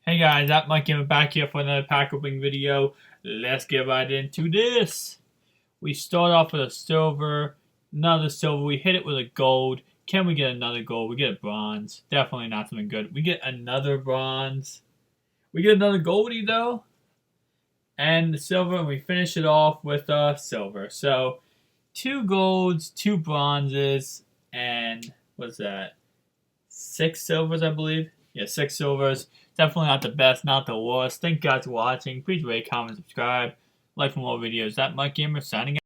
Hey guys, that Mike Gamer back here for another pack opening video. Let's get right into this. We start off with a silver, another silver. We hit it with a gold. Can we get another gold? We get a bronze. Definitely not something good. We get another bronze. We get another goldie though. And the silver, and we finish it off with a silver. So, 2 golds, 2 bronzes, and what's that? 6 silvers, I believe. Yeah, 6 silvers. Definitely not the best, not the worst. Thank you guys for watching. Please rate, comment, subscribe, like for more videos. That Mike Gamer signing out.